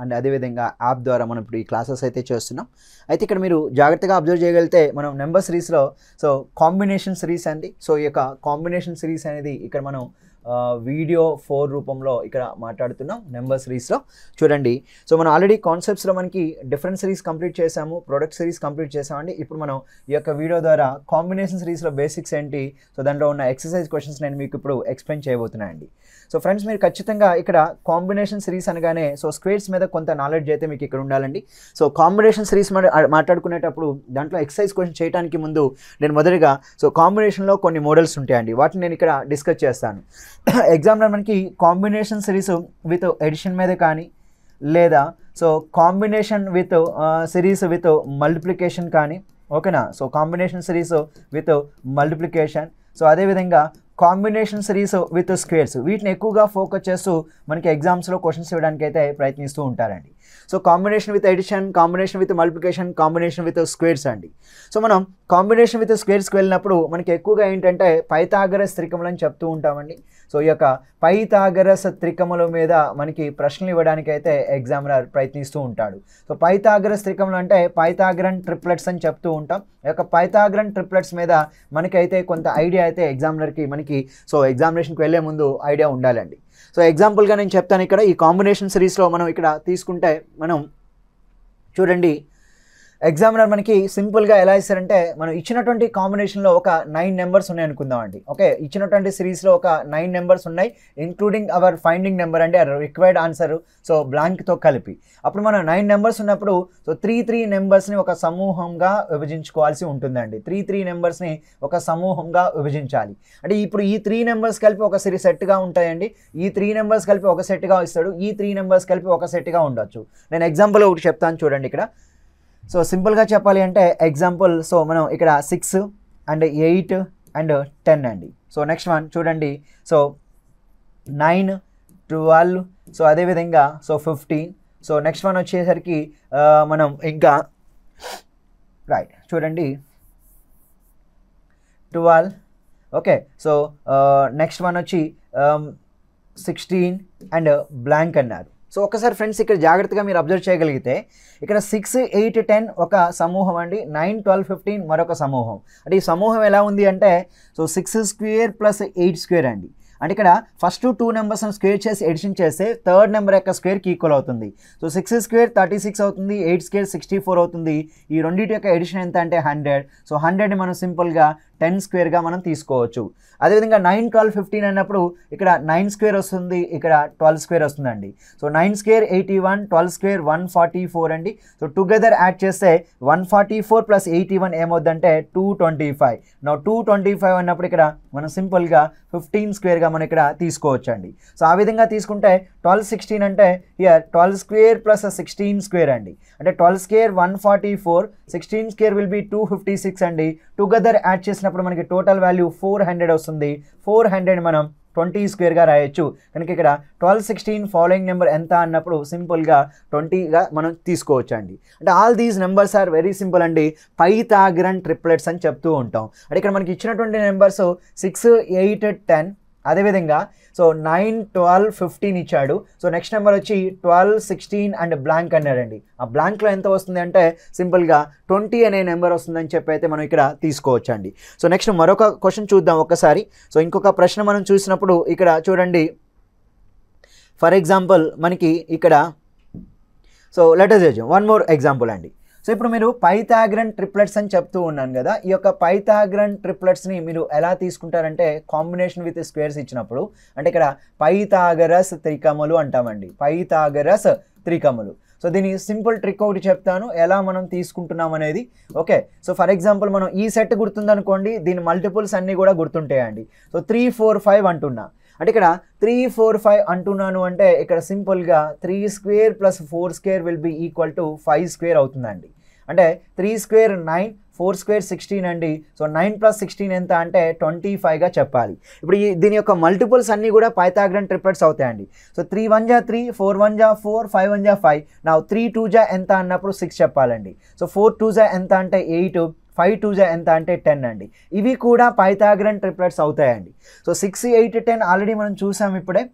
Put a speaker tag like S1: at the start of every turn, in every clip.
S1: And అదేవిధంగా app ద్వారా మనం ఇప్పుడు ఈ క్లాసెస్ అయితే చేస్తున్నాం. అయితే ఇక్కడ మీరు జాగ్రత్తగా అబ్జర్వ్ చేయగలిగితే మనం నెంబర్ సిరీస్లో సో కాంబినేషన్ సిరీస్ అండి. సో ఈ యొక్క కాంబినేషన్ సిరీస్ అనేది ఇక్కడ మనం వీడియో 4 రూపంలో ఇక్కడ మాట్లాడుతున్నాం నెంబర్ సిరీస్లో. చూడండి, సో మనం ఆల్రెడీ కాన్సెప్ట్స్లో మనకి డిఫరెంట్ సిరీస్ కంప్లీట్ చేసాము, ప్రొడక్ట్ సిరీస్ కంప్లీట్ చేసామండి. ఇప్పుడు మనం ఈ యొక్క వీడియో ద్వారా కాంబినేషన్ సిరీస్లో బేసిక్స్ ఏంటి, సో దాంట్లో ఉన్న ఎక్సర్సైజ్ క్వశ్చన్స్ నేను మీకు ఇప్పుడు ఎక్స్ప్లెయిన్ చేయబోతున్నానండి. సో ఫ్రెండ్స్, మీరు ఖచ్చితంగా ఇక్కడ కాంబినేషన్ సిరీస్ అనగానే సో స్క్వేర్స్ మీద కొంత నాలెడ్జ్ అయితే మీకు ఇక్కడ ఉండాలండి. సో కాంబినేషన్ సిరీస్ మాట్లాడుకునేటప్పుడు దాంట్లో ఎక్సర్సైజ్ క్వశ్చన్ చేయడానికి ముందు నేను మొదటిగా సో కాంబినేషన్లో కొన్ని మోడల్స్ ఉంటాయండి, వాటిని నేను ఇక్కడ డిస్కస్ చేస్తాను. ఎగ్జామ్లో మనకి కాంబినేషన్ సిరీస్ విత్ ఎడిషన్ మీద కానీ లేదా so combination with series with multiplication కానీ, ఓకేనా. So combination series with multiplication, so అదేవిధంగా కాంబినేషన్ సిరీస్ విత్ స్క్వేర్స్, వీటిని ఎక్కువగా ఫోకస్ చేస్తూ మనకి ఎగ్జామ్స్లో క్వశ్చన్స్ ఇవ్వడానికి అయితే ప్రయత్నిస్తూ ఉంటారండి. So combination with addition, combination with multiplication, combination with squares అండి. సో మనం కాంబినేషన్ విత్ స్క్వేర్స్కి వెళ్ళినప్పుడు మనకి ఎక్కువగా ఏంటంటే పైథాగరస్ త్రికములు అని చెప్తూ ఉంటామండి. సో ఈ యొక్క పైథాగరస్ త్రికముల మీద మనకి ప్రశ్నలు ఇవ్వడానికి అయితే ఎగ్జామినర్ ప్రయత్నిస్తూ ఉంటాడు. సో పైథాగరస్ త్రికములు అంటే పైథాగరన్ ట్రిప్లెట్స్ అని చెప్తూ ఉంటాం. ఈ యొక్క పైథాగరన్ ట్రిప్లెట్స్ మీద మనకైతే కొంత ఐడియా అయితే ఎగ్జామినర్కి మనకి సో ఎగ్జామినేషన్కి వెళ్ళే ముందు ఐడియా ఉండాలండి. సో ఎగ్జాంపుల్గా నేను చెప్తాను, ఇక్కడ ఈ కాంబినేషన్ సిరీస్లో మనం ఇక్కడ తీసుకుంటే మనం చూడండి, ఎగ్జామినర్ మనకి సింపుల్గా ఎలా ఇస్తారంటే మనం ఇచ్చినటువంటి కాంబినేషన్లో ఒక 9 నెంబర్స్ ఉన్నాయి అనుకుందాం అండి. ఓకే, ఇచ్చినటువంటి సిరీస్లో ఒక 9 నెంబర్స్ ఉన్నాయి, ఇంక్లూడింగ్ అవర్ ఫైండింగ్ నెంబర్ అంటే రిక్వైర్డ్ ఆన్సర్ సో బ్లాంక్తో కలిపి. అప్పుడు మనం 9 నెంబర్స్ ఉన్నప్పుడు సో 3 నెంబర్స్ని ఒక సమూహంగా విభజించుకోవాల్సి ఉంటుందండి. 3 నెంబర్స్ని ఒక సమూహంగా విభజించాలి. అంటే ఇప్పుడు ఈ 3 నెంబర్స్ కలిపి ఒక సెట్గా ఉంటాయండి. ఈ 3 నెంబర్స్ కలిపి ఒక సెట్గా ఇస్తాడు, ఈ 3 నెంబర్స్ కలిపి ఒక సెట్గా ఉండొచ్చు. నేను ఎగ్జాంపుల్ ఒకటి చెప్తాను చూడండి ఇక్కడ. సో సింపుల్గా చెప్పాలి అంటే ఎగ్జాంపుల్, సో మనం ఇక్కడ 6 అండ్ 8 అండ్ 10 అండి. సో నెక్స్ట్ వన్ చూడండి, సో 9, 12, సో అదేవిధంగా సో 15. సో నెక్స్ట్ వన్ వచ్చేసరికి మనం ఇంకా రైట్ చూడండి 12. ఓకే, సో నెక్స్ట్ వన్ వచ్చి 16 అండ్ బ్లాంక్ అన్నారు. సో ఒకసారి ఫ్రెండ్స్ ఇక్కడ జాగ్రత్తగా మీరు అబ్జర్వ్ చేయగలిగితే ఇక్కడ 6, 8, 10 ఒక సమూహం అండి, 9, 12, 15 మరొక సమూహం. అంటే ఈ సమూహం ఎలా ఉంది అంటే సో 6 స్క్వేర్ ప్లస్ 8 స్క్వేర్ అండి. అంటే ఇక్కడ ఫస్ట్ 2 నెంబర్స్ని స్క్వేర్ చేసి ఎడిషన్ చేస్తే థర్డ్ నెంబర్ యొక్క స్క్వేర్కి ఈక్వల్ అవుతుంది. సో 6 స్క్వేర్ 36 అవుతుంది, 8 స్క్వేర్ 64 అవుతుంది. ఈ రెండింటి యొక్క ఎడిషన్ ఎంత అంటే 100. సో 100ని మనం సింపుల్గా 10 స్క్వేర్గా మనం తీసుకోవచ్చు. అదేవిధంగా 9, 12, 15 అన్నప్పుడు ఇక్కడ 9 స్క్వేర్ వస్తుంది, ఇక్కడ 12 స్క్వేర్ వస్తుందండి. సో 9 స్క్వేర్ 81, 12 స్క్వేర్ 144 అండి. సో టుగెదర్ యాడ్ చేస్తే 144 ప్లస్ 81 ఏమవుద్దంటే 225. నా 225 అన్నప్పుడు ఇక్కడ మనం సింపుల్గా 15 స్క్వేర్గా మనం ఇక్కడ తీసుకోవచ్చు అండి. సో ఆ విధంగా తీసుకుంటే 12, 16 అంటే హియర్ 12 స్క్వేర్ ప్లస్ 16 స్క్వేర్ అండి. అంటే 12 స్క్వేర్ 144, 16 స్క్వేర్ విల్ బి 256 అండి. టుగెదర్ యాడ్ చేసినప్పుడు మనకి టోటల్ వాల్యూ 400 వస్తుంది. 400 మనం 20 స్క్వేర్గా రాయొచ్చు. కనుక ఇక్కడ 12, 16 ఫాలోయింగ్ నెంబర్ ఎంత అన్నప్పుడు సింపుల్గా 20గా మనం తీసుకోవచ్చు అండి. అంటే all these numbers are very simple అండి, పైథాగరన్ ట్రిప్లెట్స్ అని చెప్తూ ఉంటాం. అంటే ఇక్కడ మనకి ఇచ్చినటువంటి నెంబర్స్ 6, 8, 10, అదేవిధంగా సో 9, 12, 15 ఇచ్చాడు. సో నెక్స్ట్ నెంబర్ వచ్చి 12, 16 అండ్ బ్లాంక్ అన్నాడండి. ఆ బ్లాంక్లో ఎంత వస్తుంది అంటే సింపుల్గా 20 అనే నెంబర్ వస్తుందని చెప్పి అయితే మనం ఇక్కడ తీసుకోవచ్చు అండి. సో నెక్స్ట్ మరొక క్వశ్చన్ చూద్దాం ఒక్కసారి. సో ఇంకొక ప్రశ్న మనం చూసినప్పుడు ఇక్కడ చూడండి, ఫర్ ఎగ్జాంపుల్ మనకి ఇక్కడ so let us assume one more example అండి. సో ఇప్పుడు మీరు పైథాగరన్ ట్రిప్లెట్స్ అని చెప్తూ ఉన్నాను కదా, ఈ యొక్క పైథాగరన్ ట్రిప్లెట్స్ని మీరు ఎలా తీసుకుంటారంటే కాంబినేషన్ విత్ స్క్వేర్స్ ఇచ్చినప్పుడు, అంటే ఇక్కడ పైథాగరస్ త్రికములు అంటామండి, పైథాగరస్ త్రికములు. సో దీని సింపుల్ ట్రిక్ ఒకటి చెప్తాను ఎలా మనం తీసుకుంటున్నాం అనేది. ఓకే, సో ఫర్ ఎగ్జాంపుల్ మనం ఈ సెట్ గుర్తుందనుకోండి, దీని మల్టిపుల్స్ అన్నీ కూడా గుర్తుంటాయండి. సో 3, 4, 5 అంటున్నా, అంటే ఇక్కడ 3, 4, 5 అంటున్నాను అంటే ఇక్కడ సింపుల్గా 3 square plus 4 square will be equal to 5 square అవుతుందండి. అంటే 3 స్క్వేర్ 9, 4 స్క్వేర్ 16 అండి. సో 9 ప్లస్ 16 ఎంత అంటే 25గా చెప్పాలి. ఇప్పుడు దీని యొక్క మల్టిపుల్స్ అన్నీ కూడా పైథాగరన్ ట్రిప్లెట్స్ అవుతాయండి. సో 3 1 జా 3, 4 1 జా 4, 5 1 జా 5. నా 3 2 జా ఎంత అన్నప్పుడు 6 చెప్పాలండి. సో 4 2 జా ఎంత అంటే 8, 5 2 జా ఎంత అంటే 10 అండి. ఇవి కూడా పైథాగరన్ ట్రిప్లెట్స్ అవుతాయండి. సో 6, 8, 10 ఆల్రెడీ మనం చూసాం ఇప్పుడే.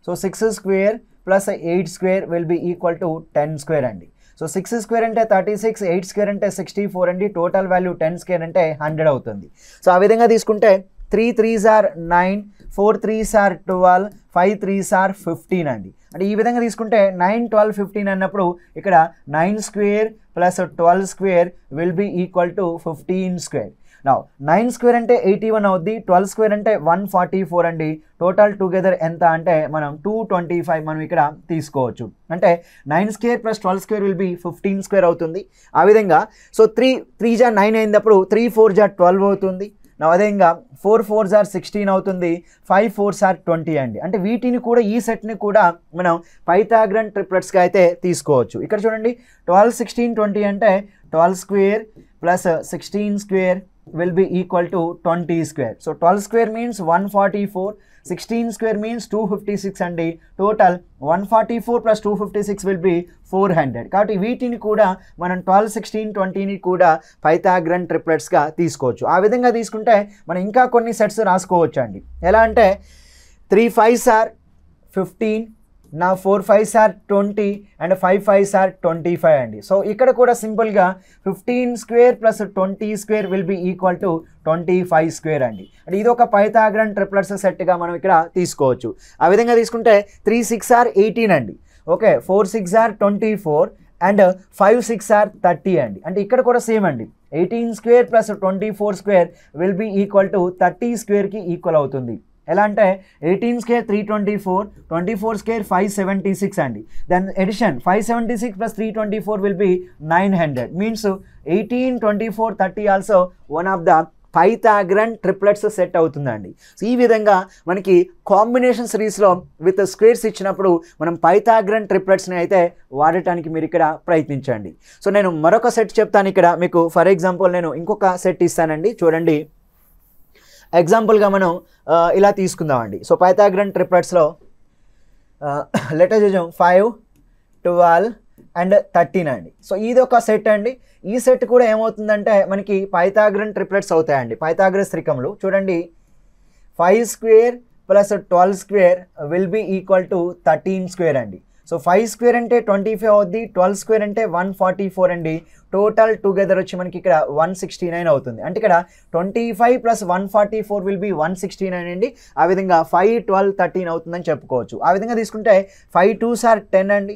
S1: So 6 square plus 8 square will be equal to 10 square అండి. సో 6 స్క్వేర్ అంటే 36, 8 స్క్వేర్ అంటే 64 అండి. టోటల్ వాల్యూ 10 స్క్వేర్ అంటే 100 అవుతుంది. సో ఆ విధంగా తీసుకుంటే 3 3s are 9, 4 3s are 12, 5 3s are 15 అండి. అంటే ఈ విధంగా తీసుకుంటే 9, 12, 15 అన్నప్పుడు ఇక్కడ 9 square plus 12 square will be equal to 15 square. Now 9 square అంటే 81 అవుద్ది, 12 స్క్వేర్ అంటే 144 అండి. టోటల్ టుగెదర్ ఎంత అంటే మనం 225 మనం ఇక్కడ తీసుకోవచ్చు. అంటే 9 square plus 12 square will B 15 square అవుతుంది. ఆ విధంగా సో 3 జా 9 అయినప్పుడు 3 4 జా 12 అవుతుంది. అదేవిధంగా 4 4s are 16 అవుతుంది, 5 4s are 20 అండి. అంటే వీటిని కూడా ఈ సెట్ని కూడా మనం పైథాగరన్ ట్రిప్లెట్స్గా అయితే తీసుకోవచ్చు. ఇక్కడ చూడండి 12 16 20 అంటే 12 square plus 16 square will be equal to 20 square. So 12 square means 144, 16 square means 256 అండి. Total 144 plus 256 will be 400. కాబట్టి వీటిని కూడా మనం 12 16 20ని కూడా పైథాగరన్ ట్రిప్లెట్స్గా తీసుకోవచ్చు. ఆ విధంగా తీసుకుంటే మనం ఇంకా కొన్ని సెట్స్ రాసుకోవచ్చు అండి. ఎలా అంటే 3 5s are 15, నా 4 5s are 20 and 5 5s are 25 అండి. సో ఇక్కడ కూడా సింపుల్గా 15 square plus 20 square will be equal to 25 square అండి. అంటే ఇది ఒక పైథాగరన్ ట్రిప్లెట్స్ సెట్గా మనం ఇక్కడ తీసుకోవచ్చు. ఆ విధంగా తీసుకుంటే 3 6 are 18 అండి. ఓకే, 4 6 are 24 అండ్ 5 6 are 30 అండి. అంటే ఇక్కడ కూడా సేమ్ అండి, 18 square plus 24 square will be equal to 30 స్క్వేర్కి ఈక్వల్ అవుతుంది. ఎలా అంటే 18 స్క్వేర్ 324, 24 స్క్వేర్ 576 అండి. Then addition 576 plus 324 will be 900. Means 18 24 30 also one of the Pythagorean triplets set అవుతుందండి. సో ఈ విధంగా మనకి కాంబినేషన్ సిరీస్లో విత్ స్క్వేర్స్ ఇచ్చినప్పుడు మనం పైథాగరన్ ట్రిప్లెట్స్ని అయితే వాడటానికి మీరు ఇక్కడ ప్రయత్నించండి. సో నేను మరొక సెట్ చెప్తాను ఇక్కడ మీకు. ఫర్ ఎగ్జాంపుల్ నేను ఇంకొక సెట్ ఇస్తానండి. చూడండి, ఎగ్జాంపుల్గా మనం ఇలా తీసుకుందామండి. సో పైథాగరన్ ట్రిప్లెట్స్లో లెటర్ చూద్దాం 5 12 అండ్ 13 అండి. సో ఇది ఒక సెట్ అండి. ఈ సెట్ కూడా ఏమవుతుందంటే మనకి పైథాగరన్ ట్రిప్లెట్స్ అవుతాయండి, పైథాగరస్ త్రికములు. చూడండి, 5 square plus 12 square will be equal to 13 square అండి. సో 5 స్క్వేర్ అంటే 25 అవుద్ది, 12 స్క్వేర్ అంటే 144 అండి. టోటల్ టుగెదర్ వచ్చి మనకి ఇక్కడ 169 అవుతుంది. అంటే ఇక్కడ 25 ప్లస్ 144 విల్ బి 169 అండి. ఆ విధంగా 5 12 13 అవుతుందని చెప్పుకోవచ్చు. ఆ విధంగా తీసుకుంటే 5 2s are 10 అండి,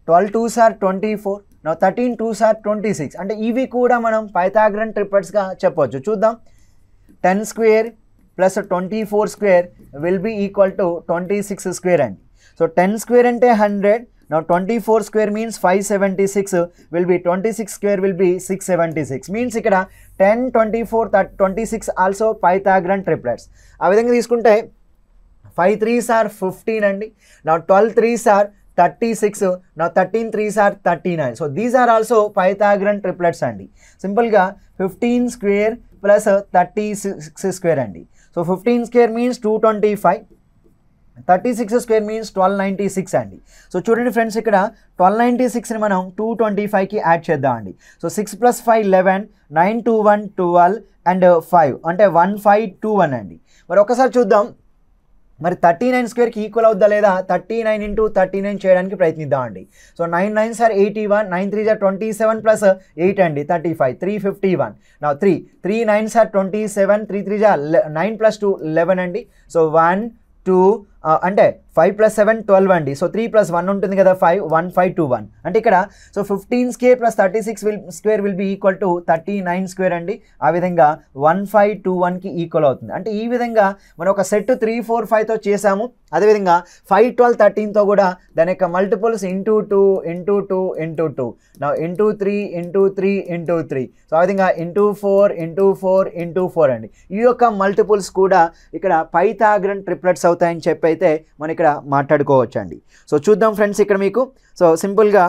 S1: 12 2s are 24, 13 2s are 26. అంటే ఇవి కూడా మనం పైథాగరన్ ట్రిప్లెట్స్గా చెప్పవచ్చు. చూద్దాం, 10 square plus 24 square will be equal to 26 square అండి. సో 10 స్క్వేర్ అంటే 100. Now 24 square means 576 will be 26 square will be 676. Means ఇక్కడ 10 24 26 also Pythagorean triplets. ఆ విధంగా తీసుకుంటే 5 3s are 15 అండి. Now 12 3s are 36. Now 13 3s are 39. So these are also Pythagorean triplets అండి. సింపుల్గా 15 square plus 36 square అండి. So 15 square means 225. 36 square means 1296 అండి. So చూడండి ఫ్రెండ్స్, ఇక్కడ 1296ని మనం 225కి యాడ్ చేద్దాం అండి. సో 6 + 5 11, 9 2 1 12 అండ్ 5 అంటే 1521 అండి. మరి ఒకసారి చూద్దాం, మరి 39 స్క్వేర్కి ఈక్వల్ అవుద్దా లేదా, 39 × 39 చేయడానికి ప్రయత్నిద్దాం అండి. So 9 9s are 81, 9 3s are 27 plus 8 అండి 35, 351. నా 3 9s are 27, 3 3s are 9 + 2 11 అండి. సో 1 2 అంటే 5 + 7 12 అండి. సో 3 + 1 ఉంటుంది కదా 5, 1521. అంటే ఇక్కడ so 15 square plus 36 square will be equal to 39 square అండి. ఆ విధంగా 1521కి ఈక్వల్ అవుతుంది. అంటే ఈ విధంగా మనం ఒక సెట్ 3 4 5తో చేసాము. అదేవిధంగా 5 12 13తో కూడా దాని యొక్క మల్టిపుల్స్ ఇంటూ 2 ఇంటూ 2 ఇంటూ 2 నా ఇంటూ 3 ఇంటూ 3 ఇంటూ 3. సో ఆ విధంగా ఇంటూ 4 ఇంటూ 4 ఇంటూ 4 అండి. ఈ యొక్క మల్టిపుల్స్ కూడా ఇక్కడ పైథాగరన్ ట్రిప్లెట్స్ అవుతాయని చెప్పి అయితే మనం ఇక్కడ మాట్లాడుకోవచ్చు అండి. సో చూద్దాం ఫ్రెండ్స్, ఇక్కడ మీకు సో సింపుల్గా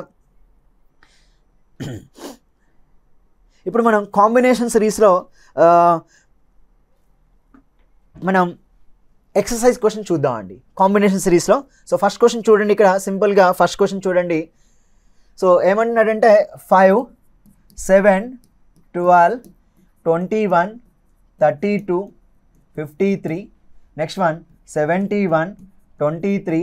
S1: ఇప్పుడు మనం కాంబినేషన్ సిరీస్లో మనం ఎక్సర్సైజ్ క్వశ్చన్ చూద్దాం అండి కాంబినేషన్ సిరీస్లో. సో ఫస్ట్ క్వశ్చన్ చూడండి, ఇక్కడ సింపుల్గా ఫస్ట్ క్వశ్చన్ చూడండి. సో ఏమంటున్నాడంటే 5 7 12 21 32 53. నెక్స్ట్ వన్ 71 23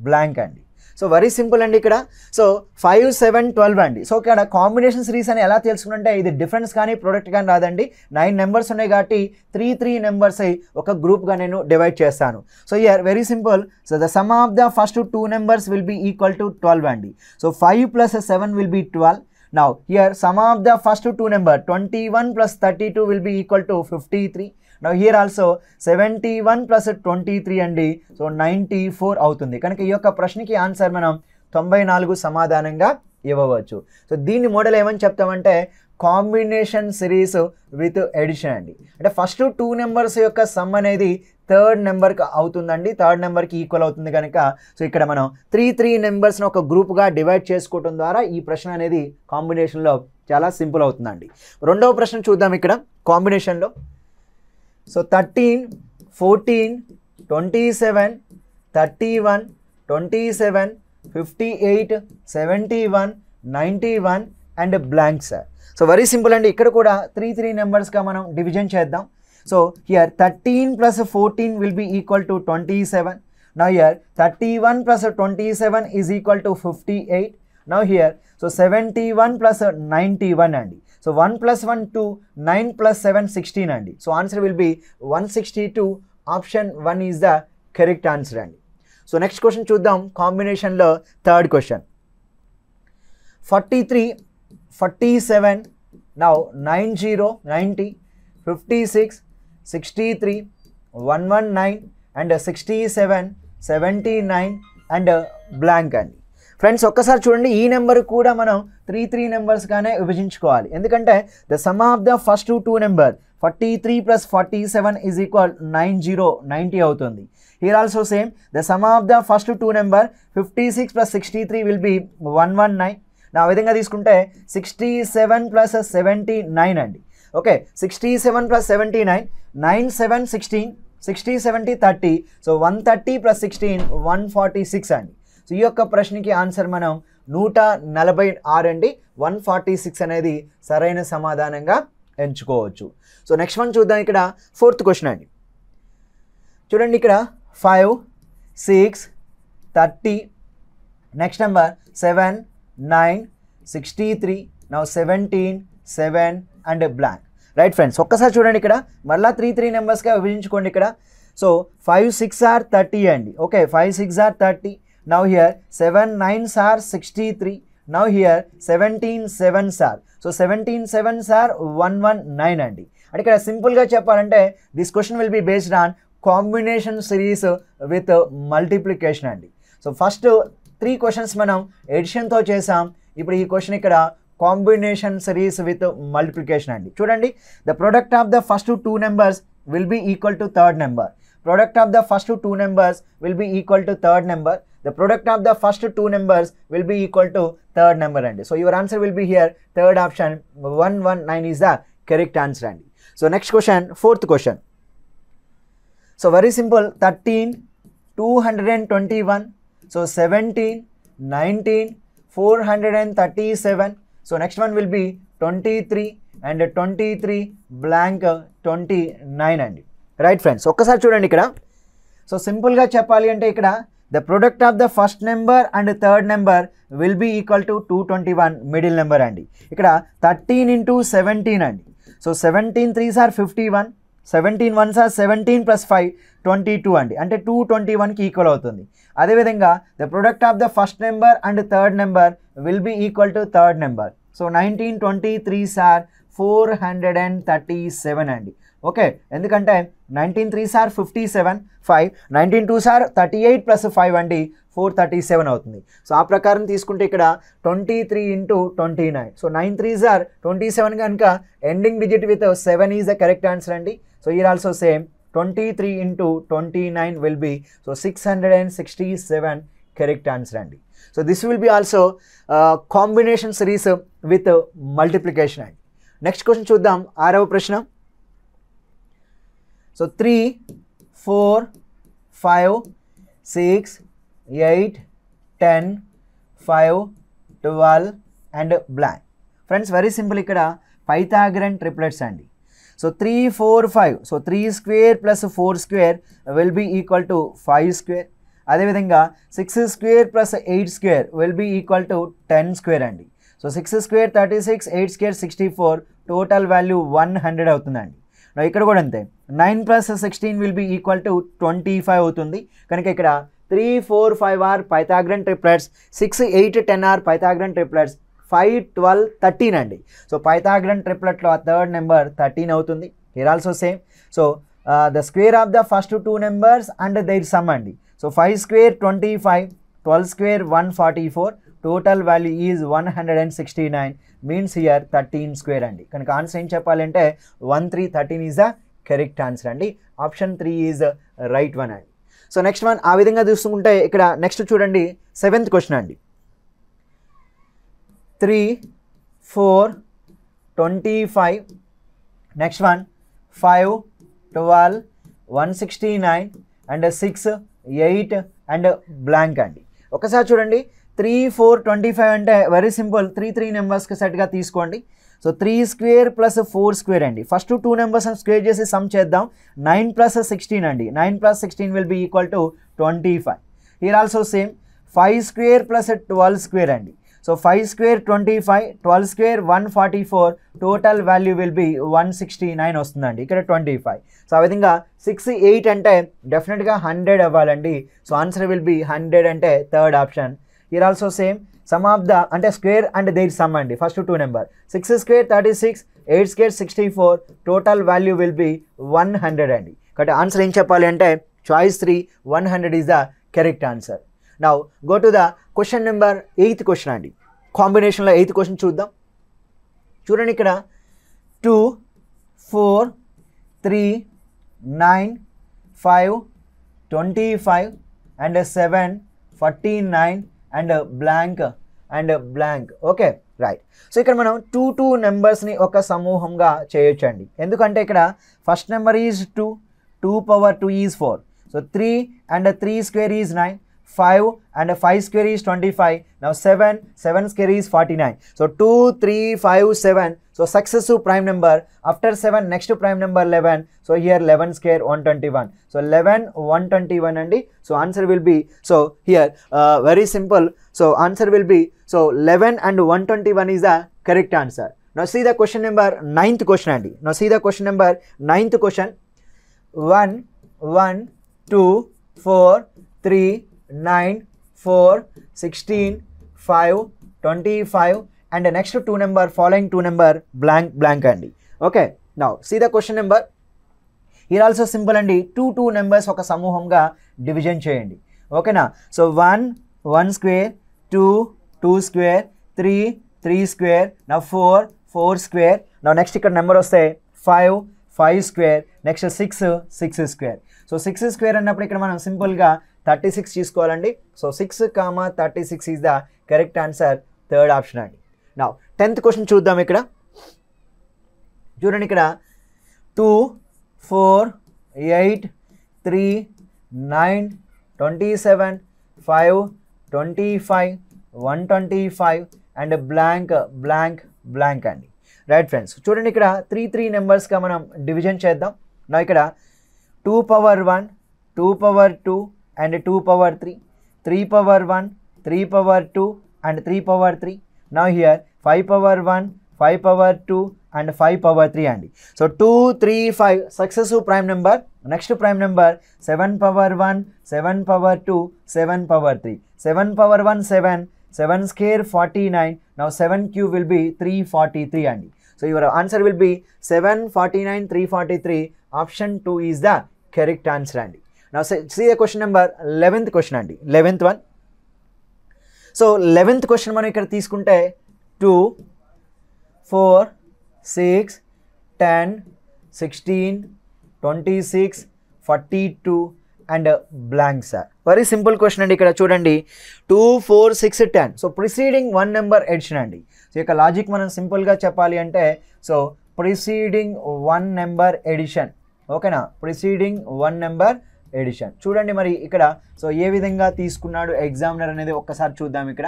S1: బ్లాంక్ అండి. సో వెరీ సింపుల్ అండి ఇక్కడ. సో 5, 7, 12 అండి. సో ఇక్కడ కాంబినేషన్ సిరీస్ అని ఎలా తెలుసుకుంటే ఇది డిఫరెన్స్ కానీ ప్రొడక్ట్ కానీ రాదండి. 9 నెంబర్స్ ఉన్నాయి కాబట్టి 3 నెంబర్స్ ఒక గ్రూప్గా నేను డివైడ్ చేస్తాను. So here very simple. So the sum of the first 2 numbers will be equal to 12 అండి. So 5 + 7 will be 12. Now here sum of the first 2 number 21 + 32 will be equal to 53. Now here also 71 + 23 అండి. So 94 అవుతుంది. కనుక ఈ యొక్క ప్రశ్నకి answer మనం 94 సమాధానంగా ఇవ్వవచ్చు. సో దీన్ని మోడల్ ఏమని చెప్తామంటే కాంబినేషన్ సిరీస్ విత్ ఎడిషన్ అండి. అంటే ఫస్ట్ 2 నెంబర్స్ యొక్క సమ్ అనేది థర్డ్ నెంబర్కి అవుతుందండి, థర్డ్ నెంబర్కి ఈక్వల్ అవుతుంది కనుక సో ఇక్కడ మనం 3 నెంబర్స్ని ఒక గ్రూప్గా డివైడ్ చేసుకోవడం ద్వారా ఈ ప్రశ్న అనేది కాంబినేషన్లో చాలా సింపుల్ అవుతుందండి. రెండవ ప్రశ్న చూద్దాం ఇక్కడ కాంబినేషన్లో. So 13, 14, 27, 31, 27, 58, 71, 91 and blank sir. So very simple అండి. ఇక్కడ కూడా 3 నెంబర్స్గా మనం డివిజన్ చేద్దాం. So here 13 + 14 will be equal to 27. Now here 31 + 27 is equal to 58. Now here so 71 + 91 అండి. సో 1 + 1 2, 9 + 7 16 అండి. So answer will be 162. Option 1 is the correct answer అండి. So next question చూద్దాం కాంబినేషన్లో third question. 43, 47, now 90, 90, 56, 63, 119 and 67, 79 and blank అండి. Friends ఒక్కసారి చూడండి, ఈ number కూడా మనం 3 నెంబర్స్గానే విభజించుకోవాలి. ఎందుకంటే the sum of the first 2 number 43 + 47 is equal 90 అవుతుంది. Here also same the sum of the first 2 number 56 + 63 will be 119. నా విధంగా తీసుకుంటే 67 + 79 అండి. ఓకే 67 + 79, 9, 7, 16, 60, 70, 30. సో 130 + 16 146 అండి. సో ఈ యొక్క ప్రశ్నకి ఆన్సర్ మనం 146 అండి. 146 అనేది సరైన సమాధానంగా ఎంచుకోవచ్చు. సో నెక్స్ట్ వన్ చూద్దాం. ఇక్కడ ఫోర్త్ క్వశ్చన్ అండి. చూడండి ఇక్కడ 5, 6, 30, next number 7, 9, 63, now 17, 7 and blank. Right friends ఒక్కసారి చూడండి ఇక్కడ మళ్ళీ 3 నెంబర్స్గా విభజించుకోండి ఇక్కడ. సో 5, 6 are 30 అండి. Okay 5, 6 are 30. Now here 7, 9s are 63. Now here 17, 7s are. So 17 7s are 119 అండి. అంటే ఇక్కడ సింపుల్గా చెప్పాలంటే this question will be based on combination series with multiplication అండి. సో ఫస్ట్ 3 క్వశ్చన్స్ మనం ఎడిషన్తో చేసాం. ఇప్పుడు ఈ క్వశ్చన్ ఇక్కడ కాంబినేషన్ సిరీస్ విత్ మల్టిప్లికేషన్ అండి. చూడండి the product of the first 2 numbers will be equal to third number. Product of the first 2 numbers will be equal to third number. The product of the first 2 numbers will be equal to third number and so your answer will be here third option 119 is the correct answer and so next question, fourth question. So very simple, 13, 221, so 17, 19, 437. So next one will be 23 and 23 blank 29 and right friends ఒక్కసారి చూడండి ఇక్కడ. So సింపుల్గా చెప్పాలి అంటే ఇక్కడ the product of the first number and third number will be equal to 221 middle number అండి. ఇక్కడ 13 × 17 అండి. So 17 3s are 51, 17 1s are 17 + 5 22 అండి. అంటే 221కి ఈక్వల్ అవుతుంది. అదేవిధంగా the product of the first number and third number will be equal to third number. So 19 23s are 437 అండి. Okay ఎందుకంటే 19 3s are 57, 5, 19 2s are 38 + 5 అండి 437 అవుతుంది. సో ఆ ప్రకారం తీసుకుంటే ఇక్కడ 23 × 29. సో 9 3s are 27 కనుక ending digit with 7 is the correct answer అండి. So here also same 23 × 29 will be so 667 correct answer అండి. So this will be also combination series with multiplication అండి. నెక్స్ట్ క్వశ్చన్ చూద్దాం. 6వ ప్రశ్న. So 3, 4, 5, 6, 8, 10, 5, 12 and blank. Friends very simple ఇక్కడ Pythagorean triplets అండి. So 3, 4, 5. So 3² + 4² will be equal to 5². అదేవిధంగా 6 square plus 8 square will be equal to 10 square అండి. So 6 square 36, 8 square 64, total value 100 అవుతుందండి. ఇక్కడ కూడా అంతే, 9 plus 16 will be equal to 25 అవుతుంది. కనుక ఇక్కడ 3, 4, 5 are Pythagorean triplets, 6, 8, 10 are Pythagorean triplets, 5, 12, 13 అండి. సో పైథాగరన్ ట్రిప్లెట్లో ఆ థర్డ్ నెంబర్ 13 అవుతుంది. Here also same. So the square of the first 2 numbers and their sum అండి. So 5 square 25, 12 square 144, total value is 169, means here 13 square అండి. కనుక answer ఏం చెప్పాలంటే 1313 is the correct answer అండి. Option 3 is right one అండి. So next one ఆ విధంగా చూసుకుంటే ఇక్కడ నెక్స్ట్ చూడండి 7th క్వశ్చన్ అండి. 3, 4, 25, next one 5, 12, 169 and 6, 8 and blank అండి. ఒకసారి చూడండి 3, 4, 25 అంటే వెరీ సింపుల్, 3 నెంబర్స్కి సెట్గా తీసుకోండి. సో 3 స్క్వేర్ ప్లస్ 4 స్క్వేర్ అండి. ఫస్ట్ 2 నెంబర్స్ స్క్వేర్ చేసి సమ్ చేద్దాం. 9 ప్లస్ 16 అండి. 9 plus 16 will be equal to 25. Here also same 5 square plus 12 square అండి. So 5 square 25, 12 square 144, total value will be 169 వస్తుందండి. ఇక్కడ 25. సో ఆ విధంగా 6, 8 అంటే డెఫినెట్గా 100 అవ్వాలండి. సో ఆన్సర్ విల్ బీ 100 అంటే third option. Here also same sum of the అంటే స్క్వేర్ అండ్ దేర్ సమ్ అండి. First 2 number 6 square 36, 8 square 64, total value will be 100 అండి. కాబట్టి ఆన్సర్ ఏం చెప్పాలి అంటే choice 3 100 is the correct answer. Now go to the question number 8th question అండి. కాంబినేషన్లో 8th question చూద్దాం. చూడండి ఇక్కడ 2, 4, 3, 9, 5, 25 and 7, 49 and blank. Okay right. So ఇక్కడ మనం 2 నెంబర్స్ని ఒక సమూహంగా చేయొచ్చండి. ఎందుకంటే ఇక్కడ first number is 2, 2 power 2 is 4. So 3 and 3 square is 9, 5 and 5 square is 25. Now 7 square is 49. So 2, 3, 5, 7. So successive prime number. After 7 next prime number 11. So here 11 square 121. So 11 121 andi. So answer will be, so here very simple. So answer will be, so 11 and 121 is the correct answer. Now see the question number 9th question andi. Now see the question number 9th question. 1, 1, 2, 4, 3, 9, 4, 16, 5, 25 and the next 2 number following 2 number blank andi. Okay, now see the question number. Here also simple andi. 2 numbers oka samuhamga division cheyandi. Okay na. So 1 square, 2 square, 3 square, now 4 square. Now next ikkada number vaste 5 square, next 6 square. So 6 square అన్నప్పుడు ఇక్కడ మనం సింపుల్గా 36 తీసుకోవాలండి. So 6, 36 is the correct answer, third option అండి. నా 10th question చూద్దాం. ఇక్కడ చూడండి, ఇక్కడ 2, 4, 8, 3, 9, 27, 5, 25, 125 అండ్ బ్లాంక్ అండి. రైట్ ఫ్రెండ్స్, చూడండి ఇక్కడ 3 నెంబర్స్గా మనం డివిజన్ చేద్దాం. నా ఇక్కడ 2 power 1, 2 power 2 and 2 power 3, 3 power 1, 3 power 2 and 3 power 3. Now here 5 power 1, 5 power 2 and 5 power 3 అండి. So 2, 3, 5 successive prime number. Next prime number 7 power 1, 7 power 2, 7 power 3. 7 power 1 7 square 49. Now 7 cube will be 343 అండి. So your answer will be 749, 343. Option 2 is the correct answer అండి. Now see the question number 11th question అండి, 11th one. So 11th question మనం ఇక్కడ తీసుకుంటే 2, 4, 6, 10, 16, 26, 42 and blank sir. Very simple question అండి. ఇక్కడ చూడండి 2, 4, 6, 10. So preceding 1 number edition అండి. So ఇక లాజిక్ మనం సింపుల్గా చెప్పాలి అంటే, సో ప్రిసీడింగ్ 1 నెంబర్ ఎడిషన్. ఓకేనా, ప్రిసీడింగ్ 1 నెంబర్ ఎడిషన్. చూడండి మరి ఇక్కడ సో ఏ విధంగా తీసుకున్నాడు ఎగ్జామినర్ అనేది ఒక్కసారి చూద్దాం. ఇక్కడ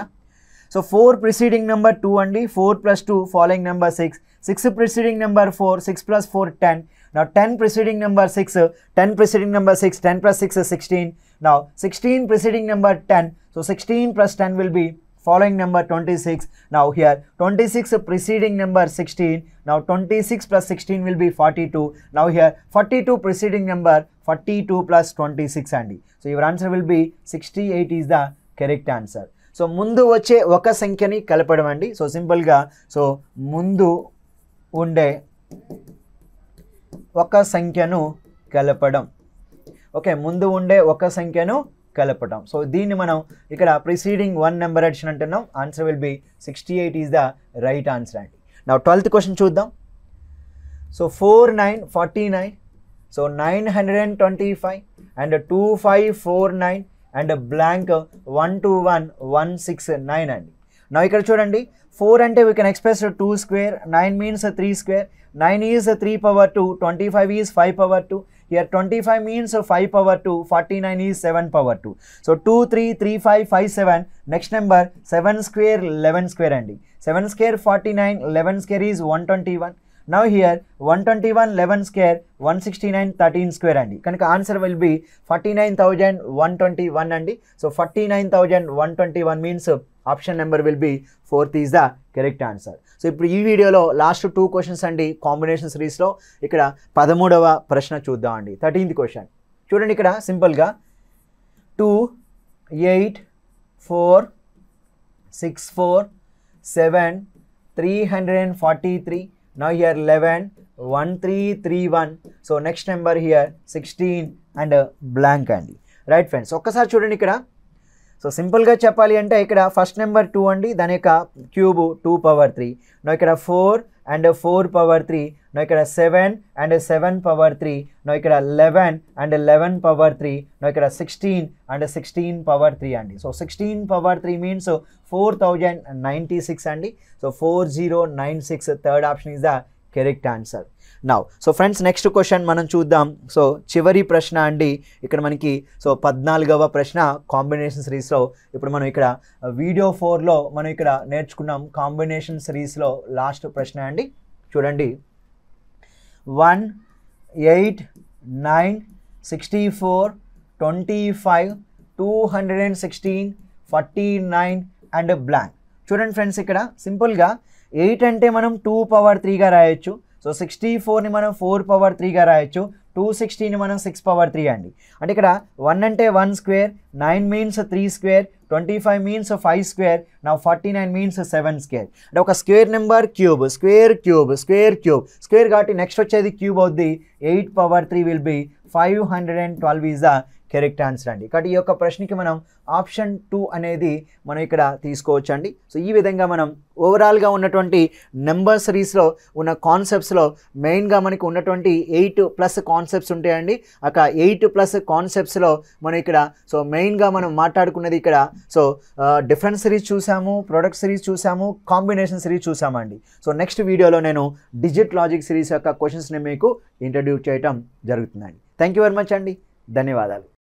S1: సో 4 ప్రిసీడింగ్ నెంబర్ 2 అండి, 4 + 2 following number 6, 6 preceding number 4, 6 + 4 10, Now 10 preceding number 6, 10 preceding number 6, 10 plus 6 is 16. Now 16 preceding number 10, so 16 plus 10 will be following number 26. Now here 26 preceding number 16. Now 26 plus 16 will be 42. Now here 42 preceding number 42 plus 26 అండి. So your answer will be 68 is the correct answer. So ముందు వచ్చే ఒక సంఖ్యని కలపడం అండి. So సింపుల్గా so ముందు ఉండే ఒక సంఖ్యను కలపడం. ఓకే, ముందు ఉండే ఒక సంఖ్యను కలపడం. సో దీన్ని మనం ఇక్కడ ప్రిసీడింగ్ వన్ నెంబర్ అడిషన్ అంటున్నాం. Answer will be 68 is the right answer అండి. నా 12th క్వశ్చన్ చూద్దాం. So 4 9 49, so 925 and 2549 and blank 121 169 అండి. నా ఇక్కడ చూడండి 4 అంటే we can express 2 square, 9 means 3 square, 9 is 3 power 2, 25 is 5 power 2. Here 25 means 5 power 2, 49 is 7 power 2. So 2, 3, 3, 5, 5, 7. Next number 7 square, 11 square అండి. 7 square 49, 11 square is 121. Now here 121, 11 square, 169, 13 square అండి. కనుక answer will be 49,121 అండి. So 49,121 means option number will be 4th is the correct answer. So ఇప్పుడు ఈ వీడియోలో last 2 questions అండి combination సిరీస్లో. ఇక్కడ 13వ ప్రశ్న చూద్దాం అండి. 13th క్వశ్చన్ చూడండి. ఇక్కడ సింపుల్గా 2 8 4 6 4 7 343. Now here 11 1 3 3 1. So next number here 16 and blank అండి. రైట్ ఫ్రెండ్స్, ఒక్కసారి చూడండి ఇక్కడ. సో సింపుల్గా చెప్పాలి అంటే ఇక్కడ ఫస్ట్ నెంబర్ 2 అండి, దాని యొక్క క్యూబ్ 2 పవర్ 3. నా ఇక్కడ 4 అండ్ 4 పవర్ 3. నా ఇక్కడ 7 అండ్ 7 పవర్ 3. నా ఇక్కడ 11 అండ్ 11 పవర్ 3. నా ఇక్కడ 16 అండ్ 16 పవర్ 3 అండి. సో 16 పవర్ 3 మీన్స్ 4096 అండి. So 4096 third option is the correct answer. Now so friends next question మనం చూద్దాం. సో చివరి ప్రశ్న అండి ఇక్కడ మనకి. సో 14వ ప్రశ్న కాంబినేషన్ సిరీస్లో. ఇప్పుడు మనం ఇక్కడ వీడియో 4లో మనం ఇక్కడ నేర్చుకున్నాం కాంబినేషన్ సిరీస్లో లాస్ట్ ప్రశ్న అండి. చూడండి 1 8 9 64 25 216 49 అండ్ బ్లాంక్. చూడండి ఫ్రెండ్స్, ఇక్కడ సింపుల్గా 8 అంటే మనం 2 పవర్ 3గా రాయొచ్చు. సో 64ని మనం 4 పవర్ 3గా రాయొచ్చు. 216ని మనం 6 పవర్ 3 అండి. అంటే ఇక్కడ 1 అంటే 1 square, 9 means 3 square, 25 means 5 square, నా 49 మీన్స్ 7 స్క్వేర్. అంటే ఒక square number cube, square cube, square cube, square కాబట్టి నెక్స్ట్ వచ్చేది క్యూబ్ అవుద్ది. 8 power 3 will be 512 is the correct answer అండి. కాబట్టి ఈ యొక్క ప్రశ్నకి మనం ఆప్షన్ 2 అనేది మనం ఇక్కడ తీసుకోవచ్చు అండి. సో ఈ విధంగా మనం ఓవరాల్గా ఉన్నటువంటి నెంబర్ సిరీస్లో ఉన్న కాన్సెప్ట్స్లో మెయిన్గా మనకి ఉన్నటువంటి 8+ కాన్సెప్ట్స్ ఉంటాయండి. అక్క 8+ కాన్సెప్ట్స్లో మనం ఇక్కడ సో మెయిన్గా మనం మాట్లాడుకున్నది ఇక్కడ సో డిఫరెన్స్ సిరీస్ చూసాము, ప్రొడక్ట్ సిరీస్ చూసాము, కాంబినేషన్ సిరీస్ చూసామండి. సో నెక్స్ట్ వీడియోలో నేను డిజిట్ లాజిక్ సిరీస్ యొక్క క్వశ్చన్స్ని మీకు ఇంట్రడ్యూస్ చేయటం జరుగుతుందండి. థ్యాంక్ యూ వెరీ మచ్ అండి. ధన్యవాదాలు.